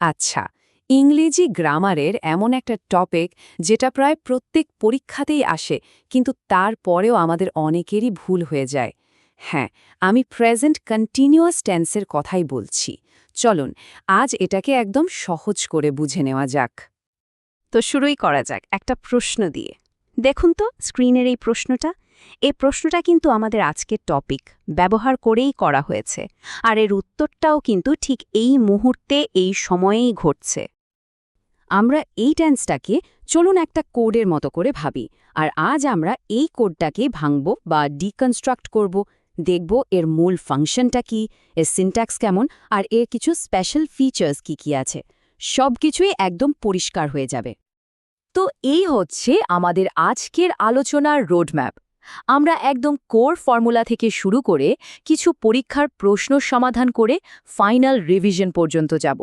আচ্ছা, ইংরেজি গ্রামারের এমন একটা টপিক যেটা প্রায় প্রত্যেক পরীক্ষাতেই আসে, কিন্তু তারপরেও আমাদের অনেকেরই ভুল হয়ে যায়। হ্যাঁ, আমি প্রেজেন্ট কন্টিনিউয়াস টেন্সের কথাই বলছি। চলুন আজ এটাকে একদম সহজ করে বুঝে নেওয়া যাক। তো শুরুই করা যাক একটা প্রশ্ন দিয়ে। দেখুন তো স্ক্রিনের এই প্রশ্নটা। এই প্রশ্নটা কিন্তু আমাদের আজকের টপিক ব্যবহার করেই করা হয়েছে, আর এর উত্তরটাও কিন্তু ঠিক এই মুহূর্তে এই সময়েই ঘটছে। আমরা এই টেন্সটাকে চলুন একটা কোডের মতো করে ভাবি, আর আজ আমরা এই কোডটাকে ভাঙব বা ডিকনস্ট্রাক্ট করব, দেখব এর মূল ফাংশনটা কি, এর সিনট্যাক্স কেমন, আর এর কিছু স্পেশাল ফিচার্স কি আছে। সবকিছুই একদম পরিষ্কার হয়ে যাবে। তো এই হচ্ছে আমাদের আজকের আলোচনার রোডম্যাপ। আমরা একদম কোর ফর্মুলা থেকে শুরু করে কিছু পরীক্ষার প্রশ্ন সমাধান করে ফাইনাল রিভিশন পর্যন্ত যাব।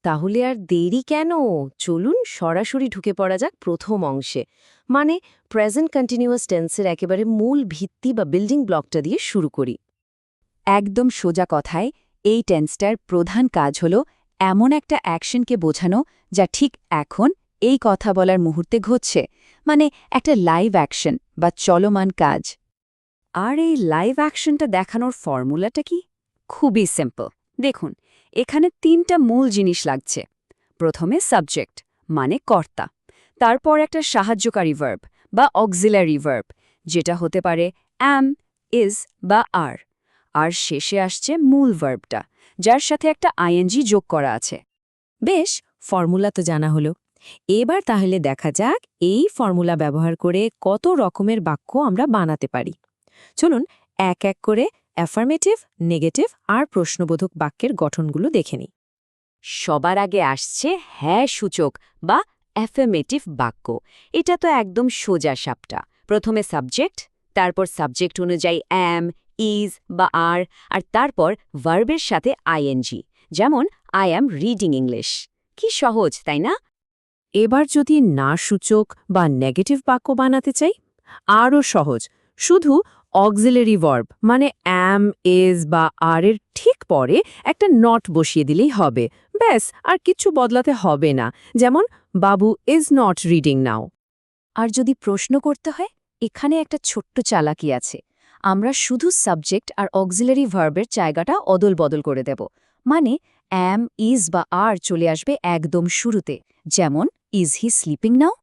তাহলে আর দেরি কেন? চলুন সরাসরি ঢুকে পড়া যাক প্রথম অংশে, মানে প্রেজেন্ট কন্টিনিউয়াস টেন্সের একেবারে মূল ভিত্তি বা বিল্ডিং ব্লকটা দিয়ে শুরু করি। একদম সোজা কথায় এই টেন্সটার প্রধান কাজ হল এমন একটা অ্যাকশনকে বোঝানো যা ঠিক এখন এই কথা বলার মুহূর্তে ঘটছে, মানে একটা লাইভ অ্যাকশন বা চলমান কাজ। আর এই লাইভ অ্যাকশনটা দেখানোর ফর্মুলাটা কি? খুবই সিম্পল। দেখুন, এখানে তিনটা মূল জিনিস লাগছে। প্রথমে সাবজেক্ট মানে কর্তা, তারপর একটা সাহায্যকারী ভার্ব বা অক্সিলারি ভার্ব, যেটা হতে পারে অ্যাম, ইজ বা আর শেষে আসছে মূল ভার্বটা, যার সাথে একটা আইএনজি যোগ করা আছে। বেশ, ফর্মুলা তো জানা হলো। এবার তাহলে দেখা যাক এই ফর্মুলা ব্যবহার করে কত রকমের বাক্য আমরা বানাতে পারি। চলুন এক এক করে অ্যাফার্মেটিভ, নেগেটিভ আর প্রশ্নবোধক বাক্যের গঠনগুলো দেখে নিই। সবার আগে আসছে হ্যাঁ সূচক বা অ্যাফার্মেটিভ বাক্য। এটা তো একদম সোজা সাপটা। প্রথমে সাবজেক্ট, তারপর সাবজেক্ট অনুযায়ী অ্যাম, ইজ বা আর তারপর ভার্বের সাথে আইএনজি, যেমন আই অ্যাম রিডিং ইংলিশ। কি সহজ, তাই না? এবার যদি না সূচক বা নেগেটিভ বাক্য বানাতে চাই, আরও সহজ। শুধু অক্সিলারি ভার্ব মানে অ্যাম, ইজ বা এর ঠিক পরে একটা নট বসিয়ে দিলেই হবে। ব্যাস, আর কিচ্ছু বদলাতে হবে না। যেমন বাবু ইজ নট রিডিং নাও। আর যদি প্রশ্ন করতে হয়, এখানে একটা ছোট্ট চালাকি আছে। আমরা শুধু সাবজেক্ট আর অক্সিলারি ভার্বের জায়গাটা অদল বদল করে দেব, মানে অ্যাম, ইজ বা চলে আসবে একদম শুরুতে, যেমন ইজ হি স্লিপিং নাও।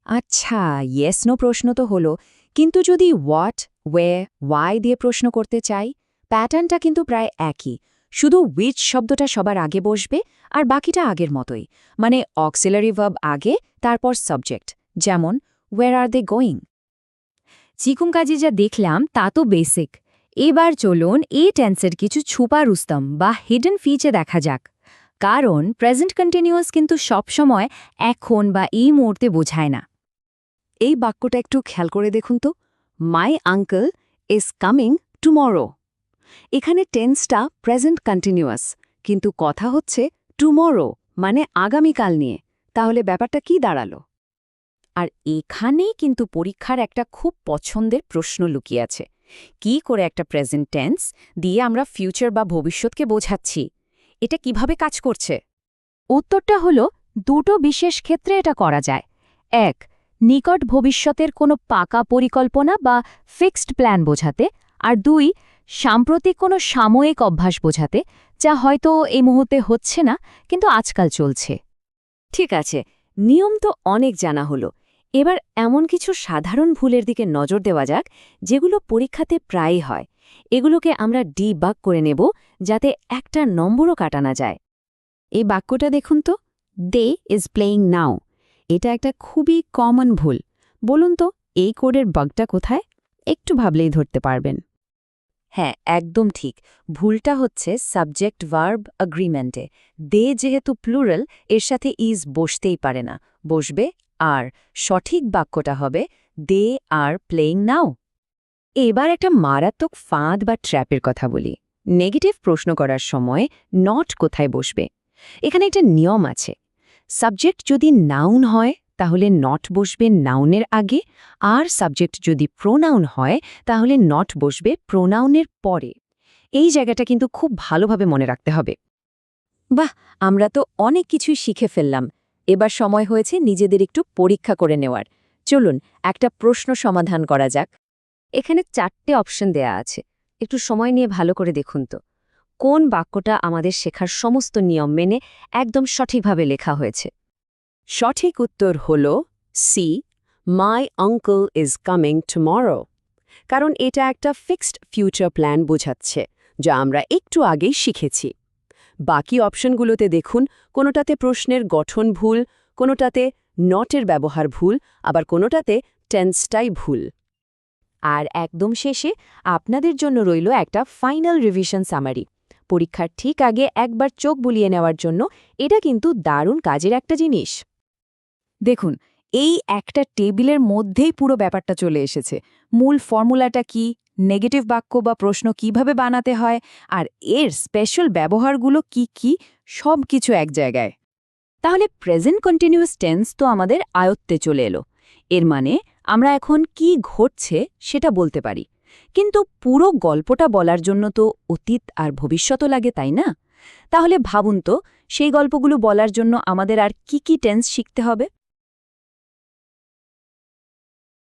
আচ্ছা, ইয়েস নো প্রশ্ন তো হলো, কিন্তু যদি হোয়াট, ওয়ে, ওয়াই দিয়ে প্রশ্ন করতে চাই, প্যাটার্নটা কিন্তু প্রায় একই। শুধু উইচ শব্দটা সবার আগে বসবে আর বাকিটা আগের মতোই, মানে অক্সিলারি ভার্ব আগে, তারপর সাবজেক্ট, যেমন ওয়ের আর দে গোয়িং। চিকুম কাজে যা দেখলাম তা তো বেসিক। এবার চলুন এই টেন্সের কিছু ছুপা রুস্তম বা হিডেন ফিচে দেখা যাক। কারণ প্রেজেন্ট কন্টিনিউয়াস কিন্তু সবসময় এখন বা এই মুহূর্তে বোঝায় না। এই বাক্যটা একটু খেয়াল করে দেখুন তো, my uncle is coming tomorrow. এখানে টেন্সটা প্রেজেন্ট কন্টিনিউয়াস, কিন্তু কথা হচ্ছে টুমরো মানে আগামীকাল নিয়ে। তাহলে ব্যাপারটা কি দাঁড়ালো? আর এখানেই কিন্তু পরীক্ষার একটা খুব পছন্দের প্রশ্ন লুকিয়ে আছে। কি করে একটা প্রেজেন্ট টেন্স দিয়ে আমরা ফিউচার বা ভবিষ্যৎকে বোঝাচ্ছি? এটা কিভাবে কাজ করছে? উত্তরটা হলো, দুটো বিশেষ ক্ষেত্রে এটা করা যায়। এক, নিকট ভবিষ্যতের কোনো পাকা পরিকল্পনা বা ফিক্সড প্ল্যান বোঝাতে, আর দুই, সাম্প্রতিক কোনো সাময়িক অভ্যাস বোঝাতে, যা হয়তো এই মুহূর্তে হচ্ছে না কিন্তু আজকাল চলছে। ঠিক আছে, নিয়ম তো অনেক জানা হলো। এবার এমন কিছু সাধারণ ভুলের দিকে নজর দেওয়া যাক, যেগুলো পরীক্ষাতে প্রায়ই হয়। এগুলোকে আমরা ডিবাগ করে নেব, যাতে একটা নম্বরও কাটানো যায়। এই বাক্যটা দেখুন তো, দে ইজ প্লেয়িং নাও। এটা একটা খুবই কমন ভুল। বলুন তো এই কোডের বাগটা কোথায়? একটু ভাবলেই ধরতে পারবেন। হ্যাঁ, একদম ঠিক। ভুলটা হচ্ছে সাবজেক্ট ভার্ব অ্যাগ্রিমেন্টে। দে যেহেতু প্লুরাল, এর সাথে ইজ বসতেই পারে না, বসবে আর। সঠিক বাক্যটা হবে দে আর প্লেয়িং নাও। এবার একটা মারাত্মক ফাঁদ বা ট্র্যাপের কথা বলি। নেগেটিভ প্রশ্ন করার সময় নট কোথায় বসবে? এখানে একটা নিয়ম আছে। সাবজেক্ট যদি নাউন হয় তাহলে নট বসবে নাউনের আগে, আর সাবজেক্ট যদি প্রোনাউন হয় তাহলে নট বসবে প্রোনাউনের পরে। এই জায়গাটা কিন্তু খুব ভালোভাবে মনে রাখতে হবে। বাহ, আমরা তো অনেক কিছুই শিখে ফেললাম। এবার সময় হয়েছে নিজেদের একটু পরীক্ষা করে নেওয়ার। চলুন একটা প্রশ্ন সমাধান করা যাক। এখানে 4টে অপশন দেয়া আছে। একটু সময় নিয়ে ভালো করে দেখুন তো। কোন বাক্যটা আমাদের শেখার সমস্ত নিয়ম মেনে একদম সঠিকভাবে লেখা হয়েছে? সঠিক উত্তর হল C, my uncle is coming tomorrow. কারণ এটা একটা ফিক্সড ফিউচার প্ল্যান বোঝাচ্ছে, যা আমরা একটু আগেই শিখেছি। বাকি অপশনগুলোতে দেখুন, কোনোটাতে প্রশ্নের গঠন ভুল, কোনোটাতে নটের ব্যবহার ভুল, আবার কোনোটাতে টেন্সটাই ভুল। আর একদম শেষে আপনাদের জন্য রইল একটা ফাইনাল রিভিশন সামারি। পরীক্ষার ঠিক আগে একবার চোখ বুলিয়ে নেওয়ার জন্য এটা কিন্তু দারুণ কাজের একটা জিনিস। দেখুন, এই একটা টেবিলের মধ্যেই পুরো ব্যাপারটা চলে এসেছে। মূল ফর্মুলাটা কি, নেগেটিভ বাক্য বা প্রশ্ন কিভাবে বানাতে হয়, আর এর স্পেশাল ব্যবহারগুলো কি সব কিছু এক জায়গায়। তাহলে প্রেজেন্ট কন্টিনিউয়াস টেন্স তো আমাদের আয়ত্তে চলে এলো। এর মানে আমরা এখন কি ঘটছে সেটা বলতে পারি। কিন্তু পুরো গল্পটা বলার জন্য তো অতীত আর ভবিষ্যৎও লাগে, তাই না? তাহলে ভাবুন তো, সেই গল্পগুলো বলার জন্য আমাদের আর কি টেন্স শিখতে হবে?